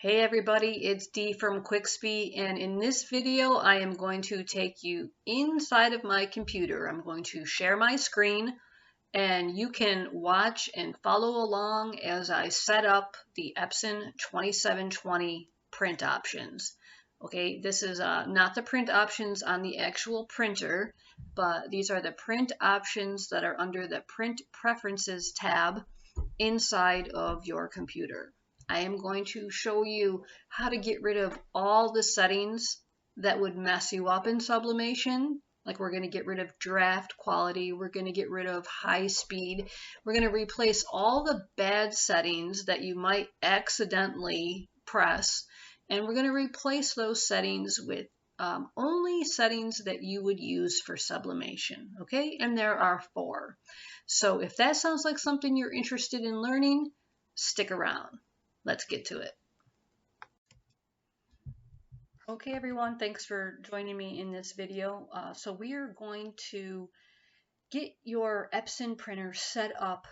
Hey everybody, it's Dee from Quickspy, and in this video I am going to take you inside of my computer. I'm going to share my screen and you can watch and follow along as I set up the Epson 2720 print options. Okay, this is not the print options on the actual printer, but these are the print options that are under the Print Preferences tab inside of your computer. I am going to show you how to get rid of all the settings that would mess you up in Sublimation. Like we're going to get rid of draft quality, we're going to get rid of high speed, we're going to replace all the bad settings that you might accidentally press, and we're going to replace those settings with only settings that you would use for sublimation, okay? And there are 4. So if that sounds like something you're interested in learning, stick around. Let's get to it. Okay, everyone, thanks for joining me in this video. So we are going to get your Epson printer set up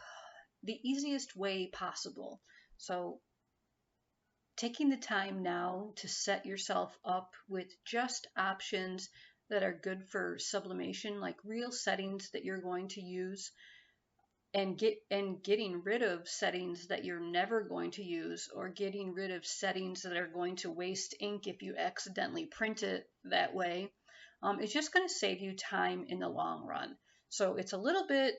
the easiest way possible. So taking the time now to set yourself up with just options that are good for sublimation, like real settings that you're going to use, and getting rid of settings that you're never going to use, or getting rid of settings that are going to waste ink if you accidentally print it that way. It's just going to save you time in the long run. So it's a little bit,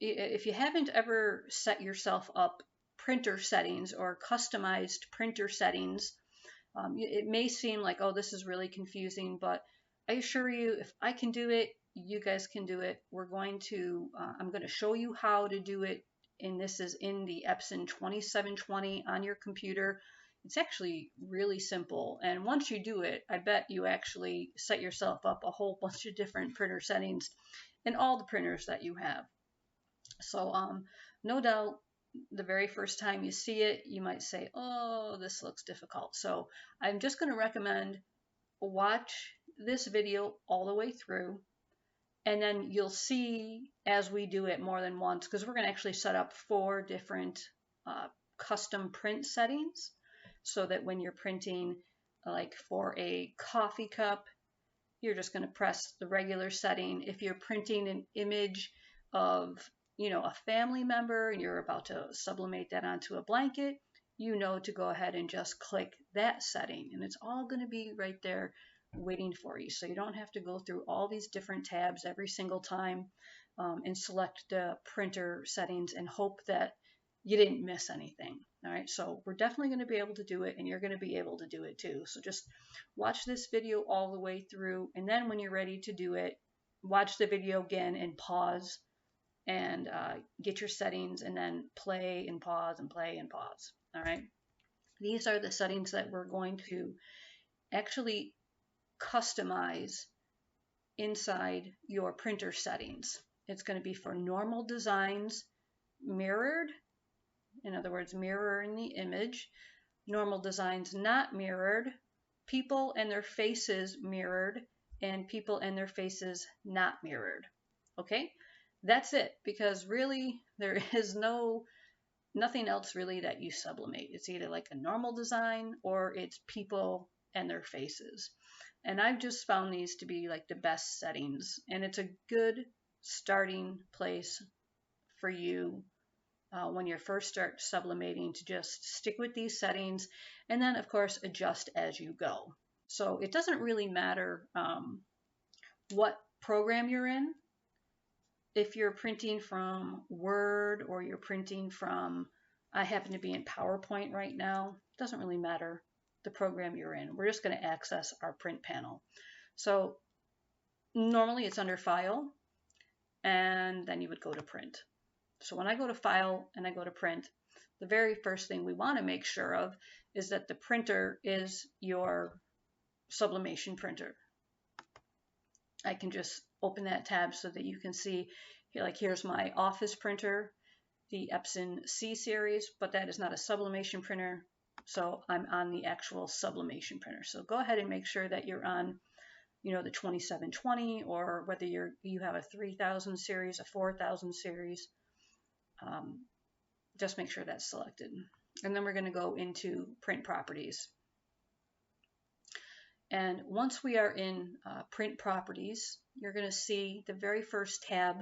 if you haven't ever set yourself up printer settings or customized printer settings, it may seem like, oh, this is really confusing, but I assure you, if I can do it, you guys can do it. I'm going to show you how to do it, and this is in the Epson 2720 on your computer. It's actually really simple, and once you do it, I bet you actually set yourself up a whole bunch of different printer settings in all the printers that you have. So no doubt the very first time you see it, you might say, oh, this looks difficult. So I'm just going to recommend watch this video all the way through, and then you'll see as we do it more than once, because we're going to actually set up 4 different custom print settings, so that when you're printing, like for a coffee cup, you're just going to press the regular setting. If you're printing an image of, a family member and you're about to sublimate that onto a blanket, to go ahead and just click that setting, and it's all going to be right there waiting for you. So you don't have to go through all these different tabs every single time and select the printer settings and hope that you didn't miss anything. All right, so we're definitely going to be able to do it, and you're going to be able to do it too. So just watch this video all the way through, and then when you're ready to do it, watch the video again and pause and get your settings, and then play and pause and play and pause. All right, these are the settings that we're going to actually customize inside your printer settings. It's going to be for normal designs, mirrored, in other words, mirroring the image, normal designs not mirrored, people and their faces mirrored, and people and their faces not mirrored. Okay, that's it, because really there is nothing else really that you sublimate. It's either like a normal design or it's people and their faces. And I've just found these to be like the best settings, and it's a good starting place for you when you first start sublimating, to just stick with these settings, and then of course adjust as you go. So it doesn't really matter what program you're in. If you're printing from Word or you're printing from, I happen to be in PowerPoint right now, it doesn't really matter the program you're in. We're just going to access our print panel. So normally it's under File, and then you would go to Print. So when I go to File and I go to Print, the very first thing we want to make sure of is that the printer is your sublimation printer. I can just open that tab so that you can see, like, here's my office printer, the Epson C series, but that is not a sublimation printer, so I'm on the actual sublimation printer. So go ahead and make sure that you're on, the 2720, or whether you have a 3000 series, a 4000 series. Just make sure that's selected. And then we're going to go into print properties. And once we are in print properties, you're going to see the very first tab.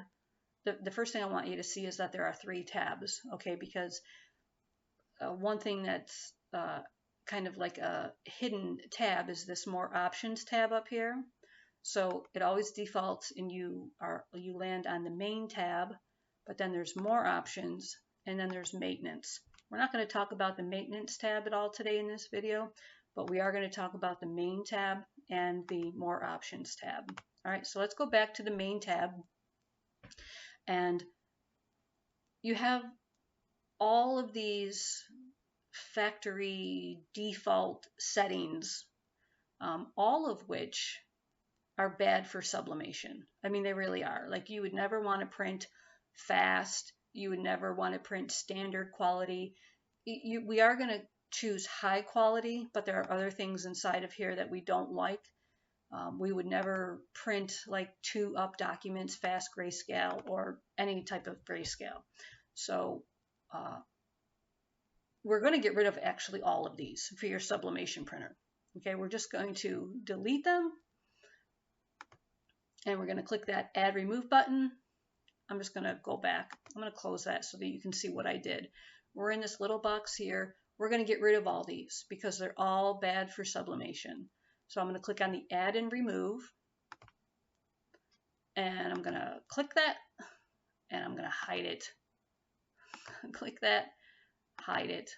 The first thing I want you to see is that there are 3 tabs, okay? Because one thing that's kind of like a hidden tab is this more options tab up here. So it always defaults and you land on the main tab, but then there's more options and then there's maintenance. We're not going to talk about the maintenance tab at all today in this video, but we are going to talk about the main tab and the more options tab. All right, so let's go back to the main tab, and you have all of these factory default settings, all of which are bad for sublimation. I mean, they really are. Like, you would never want to print fast. You would never want to print standard quality. We are going to choose high quality, but there are other things inside of here that we don't like. We would never print like 2-up documents, fast grayscale, or any type of grayscale. So we're going to get rid of actually all of these for your sublimation printer. Okay, we're just going to delete them, and we're going to click that Add Remove button. I'm just going to go back. I'm going to close that so that you can see what I did. We're in this little box here. We're going to get rid of all these because they're all bad for sublimation. So I'm going to click on the Add and Remove, and I'm going to click that, and I'm going to hide it. Click that, hide it,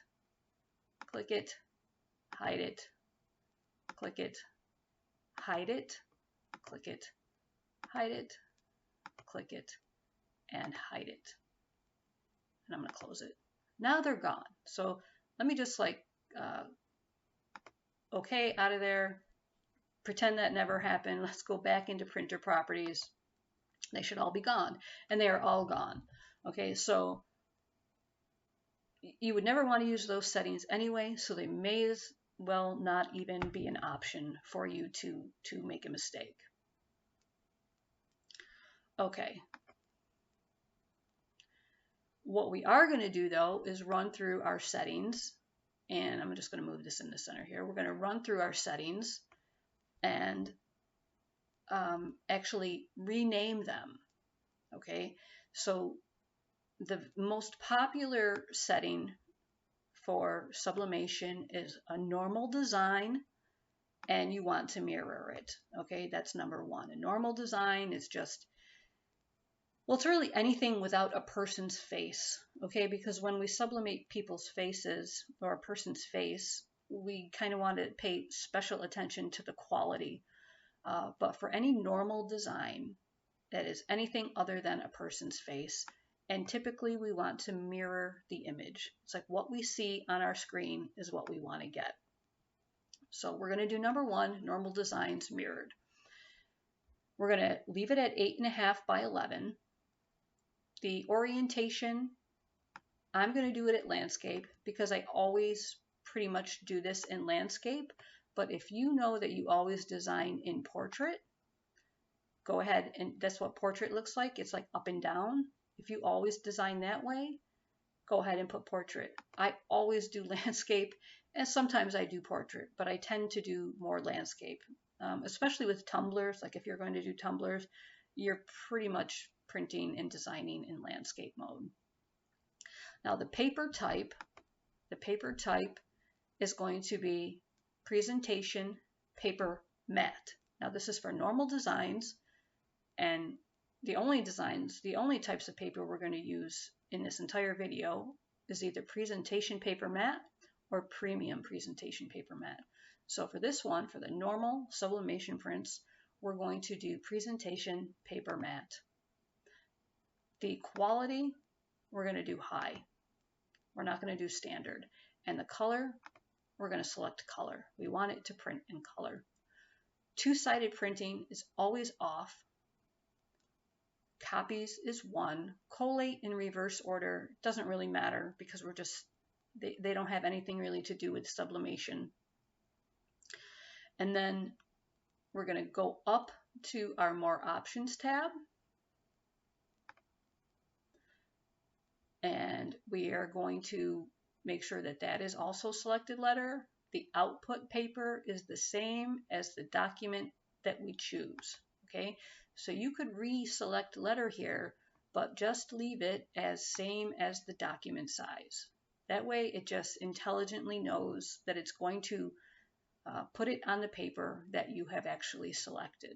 click it, hide it, click it, hide it, click it, hide it, click it, and hide it. And I'm going to close it. Now they're gone. So let me just like, okay, out of there. Pretend that never happened. Let's go back into printer properties. They should all be gone. And they are all gone. Okay, so you would never want to use those settings anyway, so they may as well not even be an option for you to make a mistake. Okay. What we are going to do, though, is run through our settings. And I'm just going to move this in the center here. We're going to run through our settings and actually rename them. Okay, so the most popular setting for sublimation is a normal design, and you want to mirror it. Okay, that's number 1. A normal design is just, well, it's really anything without a person's face. Okay, because when we sublimate people's faces or a person's face, we kind of want to pay special attention to the quality. But for any normal design, that is anything other than a person's face, and typically we want to mirror the image. It's like what we see on our screen is what we want to get. So we're going to do number 1, normal designs mirrored. We're going to leave it at 8.5 by 11. The orientation, I'm going to do it at landscape because I always pretty much do this in landscape. But if you know that you always design in portrait, go ahead, and that's what portrait looks like. It's like up and down. If you always design that way, go ahead and put portrait. I always do landscape, and sometimes I do portrait, but I tend to do more landscape, especially with tumblers. Like if you're going to do tumblers, you're pretty much printing and designing in landscape mode. Now the paper type is going to be presentation paper matte. Now this is for normal designs, and the only types of paper we're going to use in this entire video is either presentation paper matte or premium presentation paper matte. So for this one, for the normal sublimation prints, we're going to do presentation paper matte. The quality, we're going to do high. We're not going to do standard. And the color, we're going to select color. We want it to print in color. Two-sided printing is always off. Copies is 1. Collate in reverse order doesn't really matter because we're just, they don't have anything really to do with sublimation. And then we're going to go up to our more options tab. And we are going to make sure that that is also selected letter. The output paper is the same as the document that we choose. Okay, so you could reselect letter here, but just leave it as same as the document size. That way it just intelligently knows that it's going to put it on the paper that you have actually selected.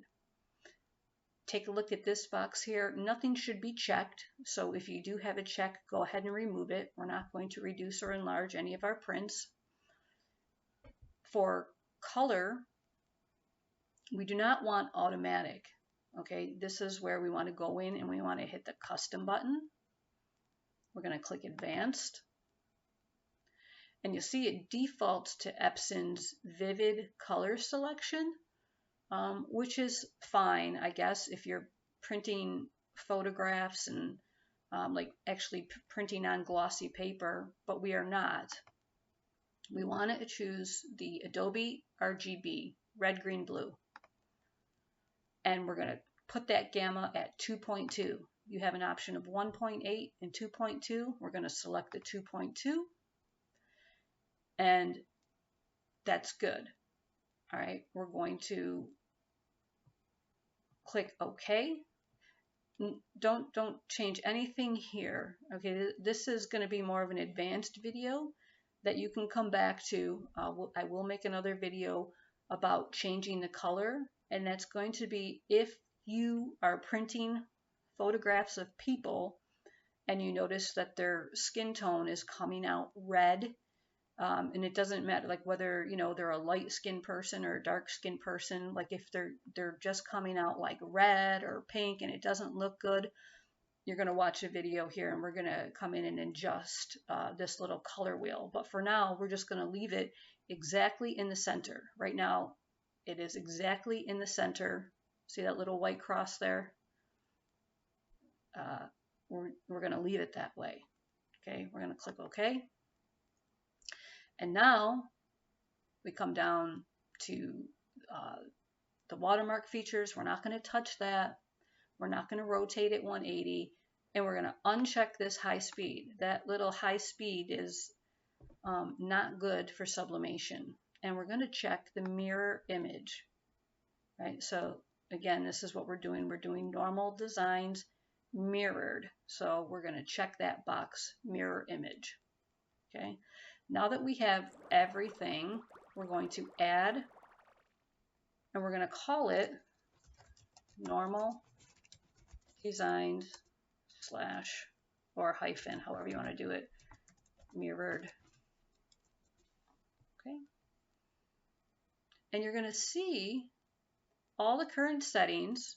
Take a look at this box here. Nothing should be checked, so if you do have a check, go ahead and remove it. We're not going to reduce or enlarge any of our prints. For color, we do not want automatic. Okay, this is where we want to go in and we want to hit the custom button. We're going to click advanced. And you'll see it defaults to Epson's vivid color selection, which is fine, I guess, if you're printing photographs and like actually printing on glossy paper, but we are not. We want to choose the Adobe RGB, red, green, blue. And we're going to put that gamma at 2.2. You have an option of 1.8 and 2.2. We're going to select the 2.2. And that's good. All right, we're going to click OK. Don't change anything here. Okay, this is going to be more of an advanced video that you can come back to. I will make another video about changing the color, and that's going to be if you are printing photographs of people and you notice that their skin tone is coming out red. And it doesn't matter like whether they're a light skinned person or a dark skinned person, like if they're just coming out like red or pink and it doesn't look good, you're going to watch a video here and we're going to come in and adjust this little color wheel. But for now, we're just going to leave it exactly in the center. Right now it is exactly in the center. See that little white cross there? We're going to leave it that way. Okay, we're going to click OK. And now we come down to the watermark features. We're not going to touch that. We're not going to rotate it 180. And we're going to uncheck this high speed. That little high speed is not good for sublimation. And we're going to check the mirror image. Right? So again, this is what we're doing. We're doing normal designs mirrored. So we're going to check that box, mirror image. Okay. Now that we have everything, we're going to add, and we're going to call it normal designs / or hyphen, however you want to do it, mirrored. Okay. And you're going to see all the current settings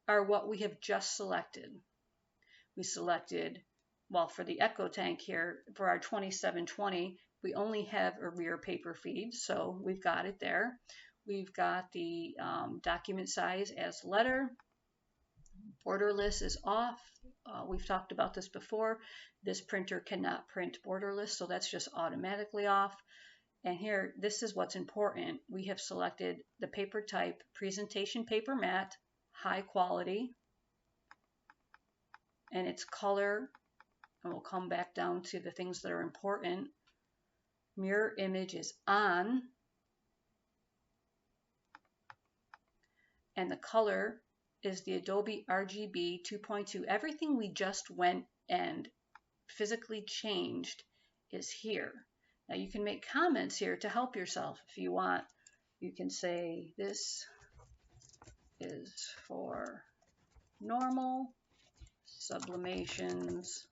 are what we have just selected. We selected, well, for the Echo tank here, for our 2720, we only have a rear paper feed, so we've got it there. We've got the document size as letter. Borderless is off. We've talked about this before. This printer cannot print borderless, so that's just automatically off. And here, this is what's important. We have selected the paper type, presentation paper matte, high quality, and its color. And we'll come back down to the things that are important. Mirror image is on. And the color is the Adobe RGB 2.2. Everything we just went and physically changed is here. Now you can make comments here to help yourself if you want. You can say this is for normal sublimations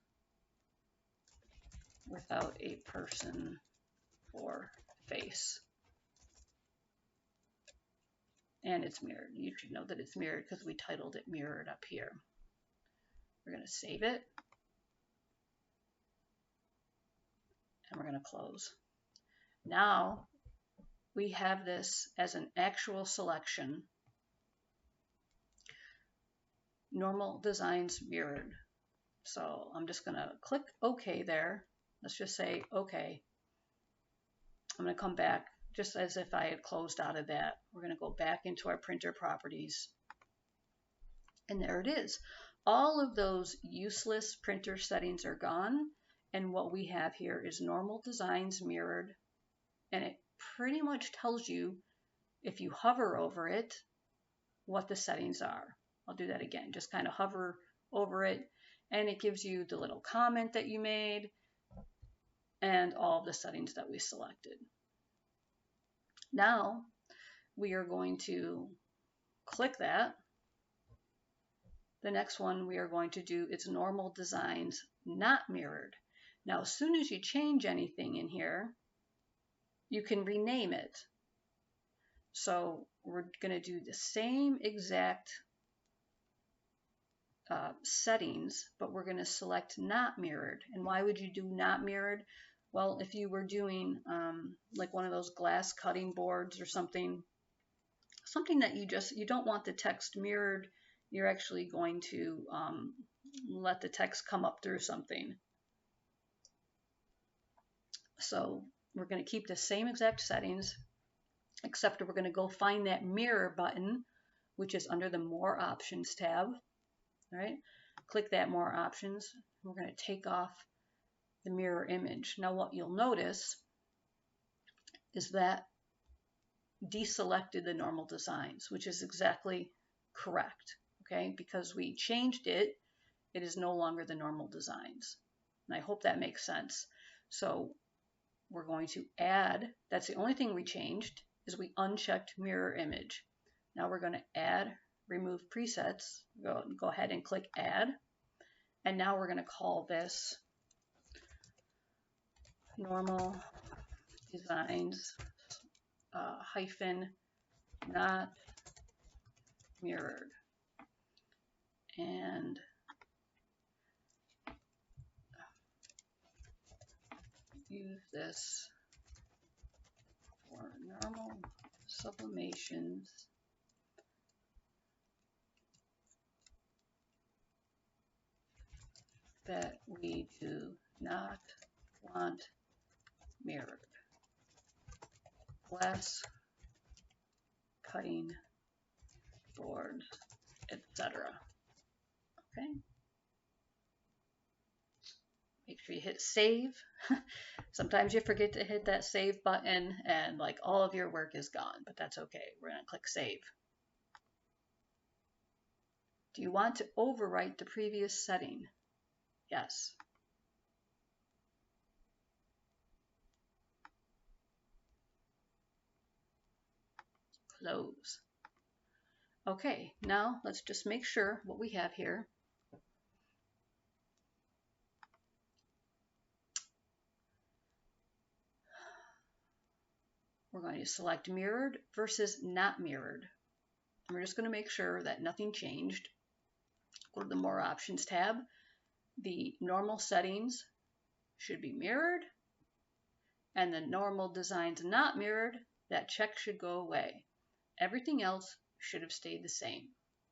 without a person or face. And it's mirrored. You should know that it's mirrored because we titled it mirrored up here. We're going to save it. And we're going to close. Now we have this as an actual selection. Normal designs mirrored. So I'm just going to click OK there. Let's just say OK. I'm going to come back just as if I had closed out of that. We're going to go back into our printer properties. And there it is. All of those useless printer settings are gone. And what we have here is normal designs mirrored, and it pretty much tells you, if you hover over it, what the settings are. I'll do that again, just kind of hover over it, and it gives you the little comment that you made and all of the settings that we selected. Now we are going to click that. The next one we are going to do is normal designs not mirrored. Now, as soon as you change anything in here, you can rename it. So we're going to do the same exact settings, but we're going to select not mirrored. And why would you do not mirrored? Well, if you were doing like one of those glass cutting boards or something that you don't want the text mirrored, you're actually going to let the text come up through something. So we're going to keep the same exact settings, except we're going to go find that mirror button, which is under the More Options tab. All right, click that More Options. We're going to take off the mirror image. Now what you'll notice is that deselected the normal designs, which is exactly correct, okay? Because we changed it, it is no longer the normal designs. And I hope that makes sense. So we're going to add, that's the only thing we changed, is we unchecked mirror image. Now we're going to add remove presets. Go ahead and click add. And now we're going to call this normal designs hyphen not mirrored. And use this for normal sublimations that we do not want mirrored. Glass cutting boards, etc. Okay. Make sure you hit save. Sometimes you forget to hit that save button and like all of your work is gone, but that's okay. We're going to click save. Do you want to overwrite the previous setting? Yes. Close. Okay, now let's just make sure what we have here. We're going to select mirrored versus not mirrored. And we're just going to make sure that nothing changed. Go to the More Options tab. The normal settings should be mirrored, and the normal designs not mirrored, that check should go away. Everything else should have stayed the same.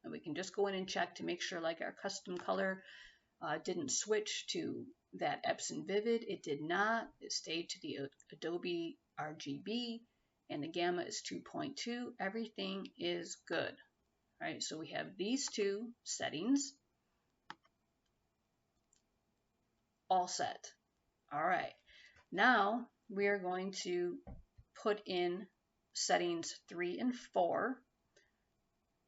And we can just go in and check to make sure like our custom color didn't switch to that Epson Vivid. It did not. It stayed to the Adobe RGB, and the gamma is 2.2. Everything is good. All right, so we have these two settings all set. All right, now we are going to put in settings 3 and 4,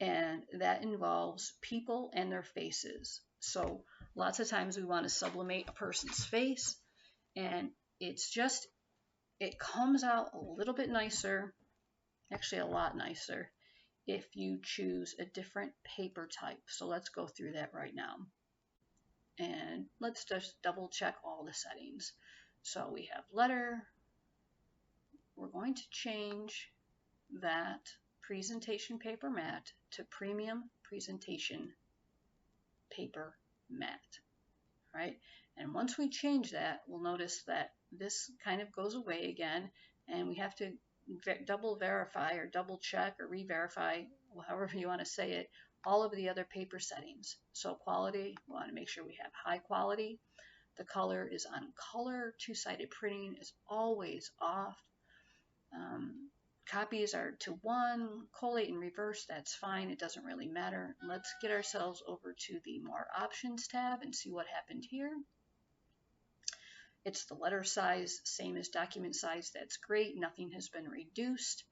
and that involves people and their faces. So lots of times we want to sublimate a person's face, and it's just, it comes out a little bit nicer, actually a lot nicer, if you choose a different paper type. So let's go through that right now. And let's just double check all the settings. So we have letter. We're going to change that presentation paper matte to premium presentation paper matte, right? And once we change that, we'll notice that this kind of goes away again, and we have to double verify or double check or re-verify, however you want to say it, all of the other paper settings. So quality, we want to make sure we have high quality. The color is on color. Two-sided printing is always off. Copies are to 1, collate and reverse, that's fine, it doesn't really matter. Let's get ourselves over to the More Options tab and see what happened here. It's the letter size, same as document size. That's great. Nothing has been reduced.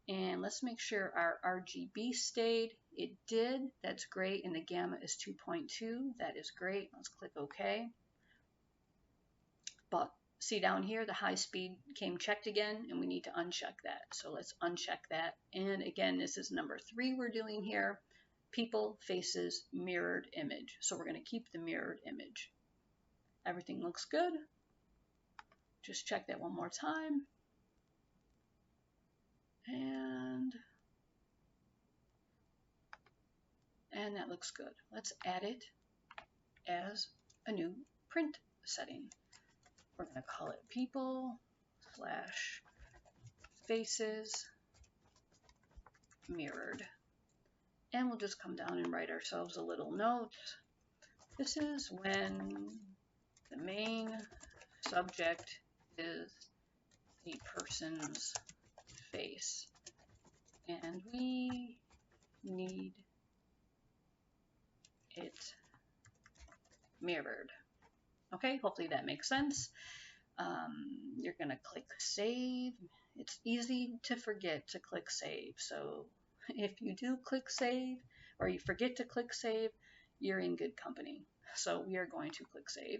And let's make sure our RGB stayed. It did. That's great. And the gamma is 2.2. That is great. Let's click OK. But see down here, the high speed came checked again, and we need to uncheck that. So let's uncheck that. And again, this is number 3 we're doing here. People, faces, mirrored image. So we're going to keep the mirrored image. Everything looks good. Just check that one more time. And that looks good. Let's add it as a new print setting. We're going to call it people / faces mirrored. And we'll just come down and write ourselves a little note. This is when the main subject is the person's face, and we need it mirrored. Okay, hopefully that makes sense. You're going to click save. It's easy to forget to click save. So if you do click save or you forget to click save, you're in good company. So we are going to click save.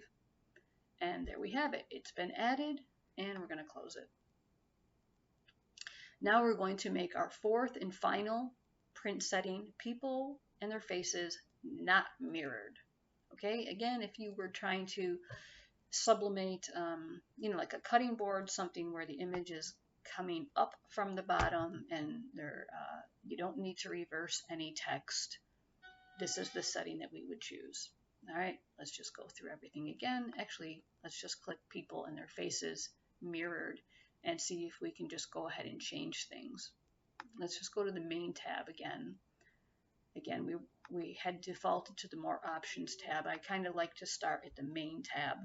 And there we have it. It's been added, and we're going to close it. Now we're going to make our 4th and final print setting, people and their faces not mirrored. Okay, again, if you were trying to sublimate, like a cutting board, something where the image is coming up from the bottom and you don't need to reverse any text, this is the setting that we would choose. All right, let's just go through everything again. Actually, let's just click people and their faces mirrored and see if we can just go ahead and change things. Let's just go to the main tab again. Again, we had defaulted to the more options tab. I kind of like to start at the main tab.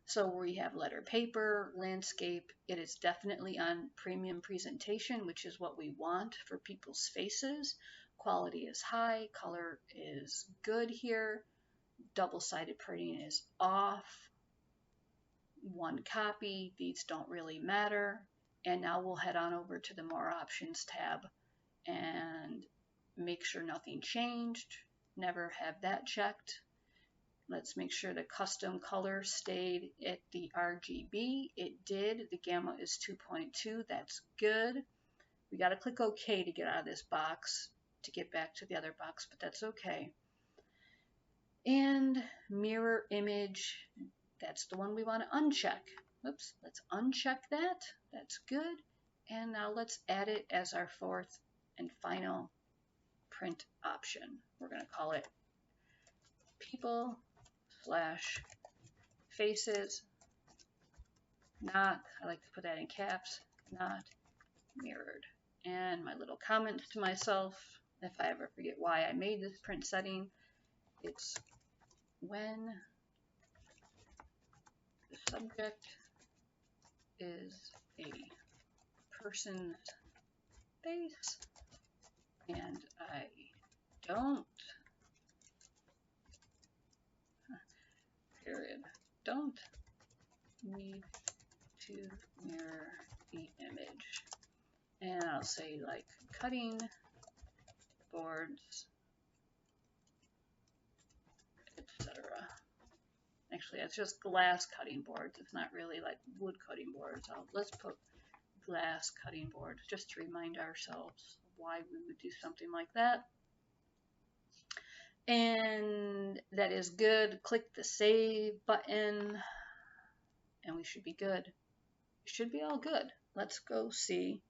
So we have letter paper, landscape. It is definitely on premium presentation, which is what we want for people's faces. Quality is high, color is good here. Double-sided printing is off. 1 copy, these don't really matter. And now we'll head on over to the more options tab and make sure nothing changed. Never have that checked. Let's make sure the custom color stayed at the RGB. It did. The gamma is 2.2. That's good. We got to click OK to get out of this box to get back to the other box, but that's okay. And mirror image, that's the one we want to uncheck. Oops, let's uncheck that. That's good. And now let's add it as our 4th and final print option. We're going to call it people / faces not, I like to put that in caps, not mirrored. And my little comment to myself, if I ever forget why I made this print setting, it's when the subject is a person's face and I don't need to mirror the image. And I'll say like cutting boards, etc. Actually, it's just glass cutting boards. It's not really like wood cutting boards. Let's put glass cutting boards just to remind ourselves why we would do something like that. And that is good. Click the save button and we should be good. It should be all good. Let's go see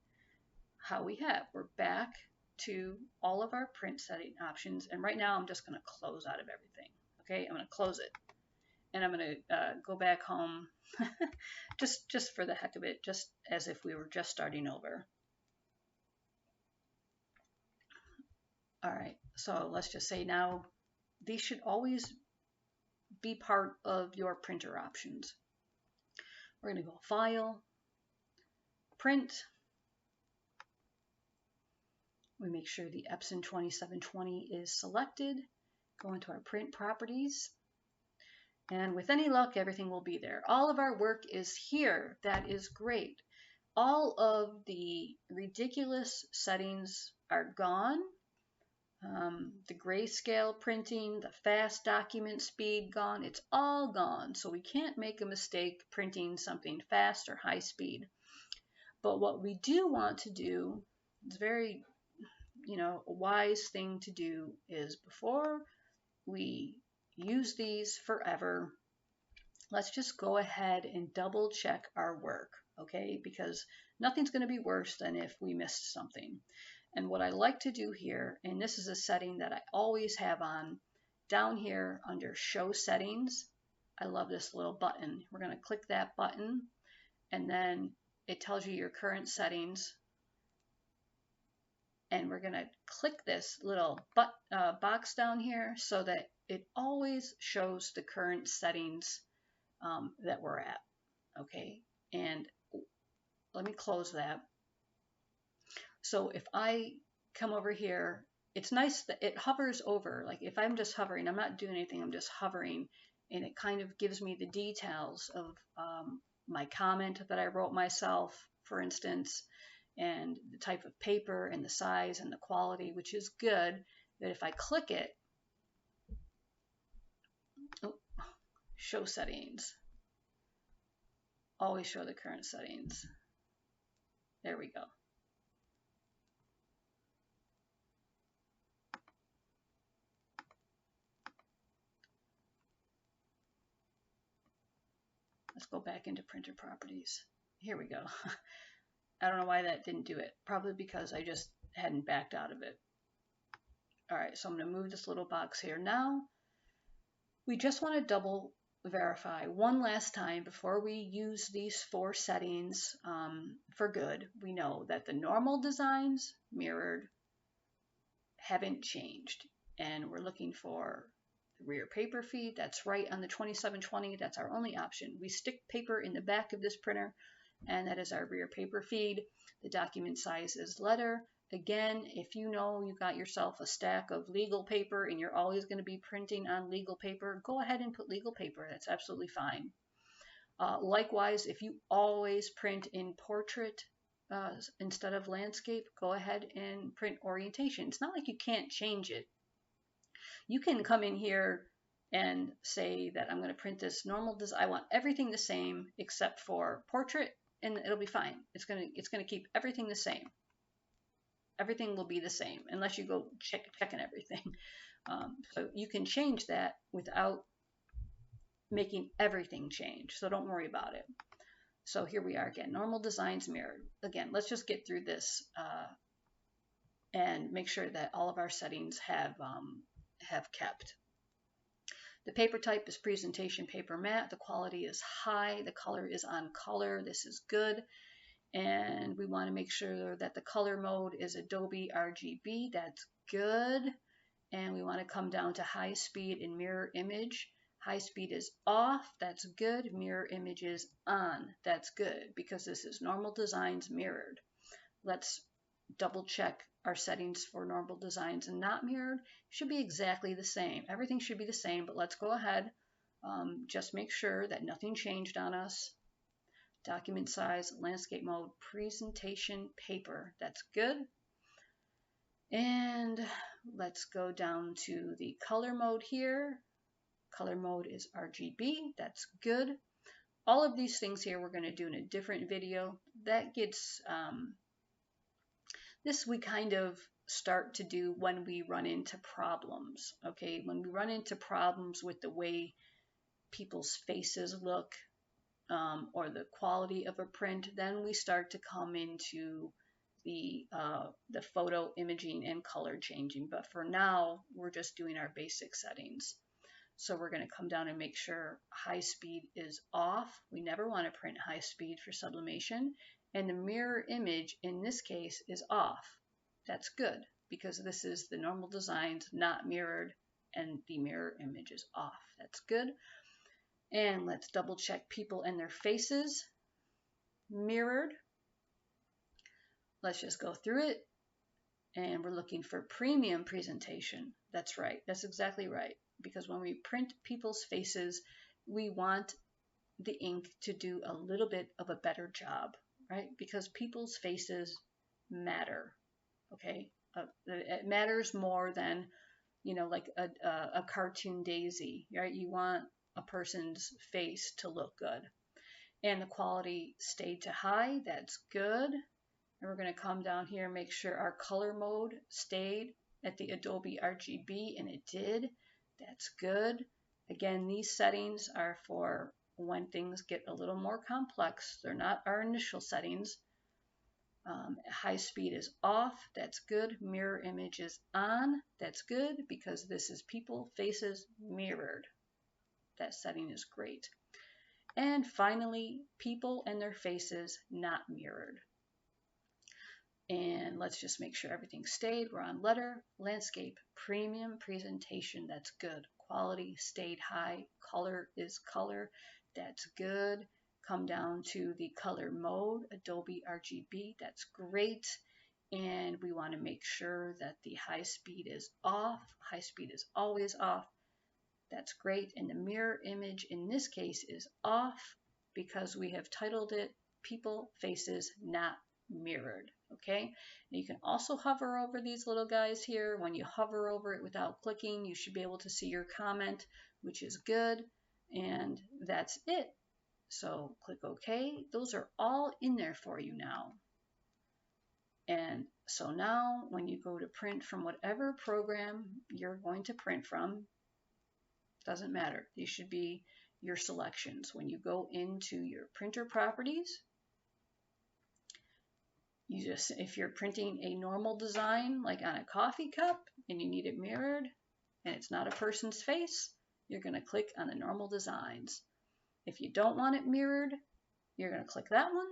how we have. We're back to all of our print setting options, and right now I'm just going to close out of everything. Okay, I'm going to close it, and I'm going to go back home just for the heck of it, just as if we were just starting over. All right, so let's just say now these should always be part of your printer options. We're going to go File, Print. We make sure the Epson 2720 is selected. Go into our print properties. And with any luck, everything will be there. All of our work is here. That is great. All of the ridiculous settings are gone. The grayscale printing, the fast document speed gone, it's all gone. So we can't make a mistake printing something fast or high speed. But what we do want to do, it's very, a wise thing to do, is before we use these forever, let's just go ahead and double check our work, okay? Because nothing's going to be worse than if we missed something. And what I like to do here, and this is a setting that I always have on, down here under Show Settings, I love this little button. We're going to click that button, and then it tells you your current settings. And we're going to click this little box down here so that it always shows the current settings that we're at, okay? And let me close that. So if I come over here, it's nice that it hovers over. Like if I'm just hovering, I'm not doing anything, I'm just hovering, and it kind of gives me the details of my comment that I wrote myself, for instance, and the type of paper and the size and the quality, which is good. That if I click it, show settings, always show the current settings. There we go. Let's go back into printer properties. Here we go. I don't know why that didn't do it. Probably because I just hadn't backed out of it. All right, so I'm going to move this little box here. Now, we just want to double verify one last time before we use these 4 settings for good. We know that the normal designs, mirrored, haven't changed. And we're looking for the rear paper feed. That's right on the 2720. That's our only option. We stick paper in the back of this printer, and that is our rear paper feed. The document size is letter. Again, if you know you got yourself a stack of legal paper and you're always going to be printing on legal paper, go ahead and put legal paper. That's absolutely fine. Likewise, if you always print in portrait instead of landscape, go ahead and print orientation. It's not like you can't change it. You can come in here and say that I'm going to print this normal design. I want everything the same except for portrait, and it'll be fine. It's going to keep everything the same. Everything will be the same unless you go checking everything. So you can change that without making everything change. So don't worry about it. So here we are again. Normal designs mirrored. Again, let's just get through this and make sure that all of our settings have kept. The paper type is presentation paper matte. The quality is high. The color is on color. This is good. And we want to make sure that the color mode is Adobe RGB. That's good. And we want to come down to high speed and mirror image. High speed is off. That's good. Mirror image is on. That's good because this is normal designs mirrored. Let's double check our settings for normal designs and not mirrored. Should be exactly the same. Everything should be the same, but let's go ahead. Just make sure that nothing changed on us. Document size, landscape mode, presentation paper. That's good. And let's go down to the color mode here. Color mode is RGB. That's good. All of these things here we're going to do in a different video. That gets, this we kind of start to do when we run into problems. Okay, when we run into problems with the way people's faces look, or the quality of a print, then we start to come into the photo imaging and color changing. But for now, we're just doing our basic settings. So we're going to come down and make sure high speed is off. We never want to print high speed for sublimation. And the mirror image in this case is off. That's good because this is the normal designs not mirrored and the mirror image is off. That's good. And let's double check people and their faces. Mirrored. Let's just go through it. And we're looking for premium presentation. That's right. That's exactly right. Because when we print people's faces, we want the ink to do a little bit of a better job, right? Because people's faces matter, okay? It matters more than, you know, like a cartoon daisy, right? You want a person's face to look good. And the quality stayed to high, that's good. And we're going to come down here and make sure our color mode stayed at the Adobe RGB, and it did. That's good. Again, these settings are for when things get a little more complex. They're not our initial settings. High speed is off. That's good. Mirror image is on. That's good because this is people faces mirrored. That setting is great. And finally, people and their faces not mirrored. And let's just make sure everything stayed. We're on letter, landscape, premium, presentation. That's good. Quality stayed high. Color is color. That's good. Come down to the color mode, Adobe RGB. That's great. And we want to make sure that the high speed is off. High speed is always off. That's great. And the mirror image in this case is off because we have titled it People Faces Not Mirrored. Okay, and you can also hover over these little guys here. When you hover over it without clicking, you should be able to see your comment, which is good. And that's it. So click OK. Those are all in there for you now. And so now when you go to print from whatever program you're going to print from, doesn't matter. These should be your selections. When you go into your printer properties, you just, if you're printing a normal design like on a coffee cup and you need it mirrored and it's not a person's face, you're going to click on the normal designs. If you don't want it mirrored, you're going to click that one.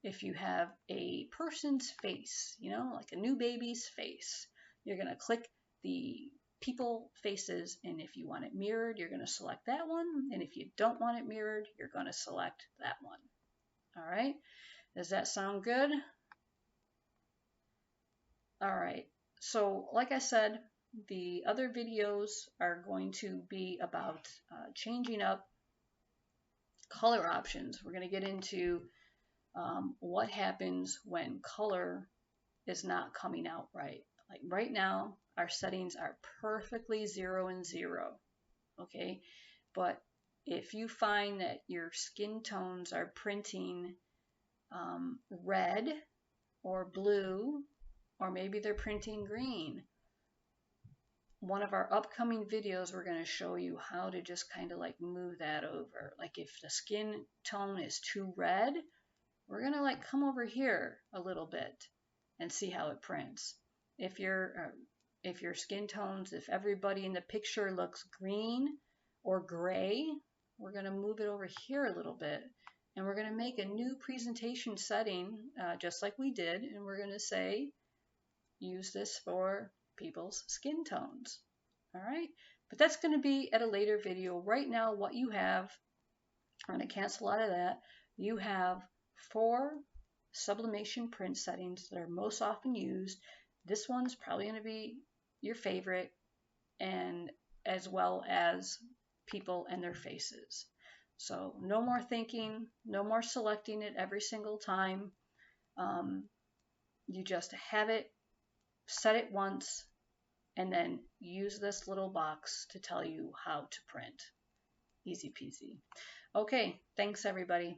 If you have a person's face, you know, like a new baby's face, you're going to click the people faces, and if you want it mirrored, you're going to select that one, and if you don't want it mirrored, you're going to select that one. All right, does that sound good? All right, so like I said, the other videos are going to be about changing up color options. We're going to get into what happens when color is not coming out right. Like right now, our settings are perfectly 0 and 0, okay? But if you find that your skin tones are printing red or blue, or maybe they're printing green, one of our upcoming videos, we're going to show you how to just kind of like move that over. Like if the skin tone is too red, we're going to like come over here a little bit and see how it prints. If your skin tones, if everybody in the picture looks green or gray, we're going to move it over here a little bit, and we're going to make a new presentation setting just like we did, and we're going to say use this for people's skin tones. All right, but that's going to be at a later video. Right now, what you have, I'm going to cancel out of that. You have 4 sublimation print settings that are most often used. This one's probably going to be your favorite, and as well as people and their faces. So no more thinking, no more selecting it every single time. You just have it, set it once, and then use this little box to tell you how to print. Easy peasy. Okay, thanks everybody.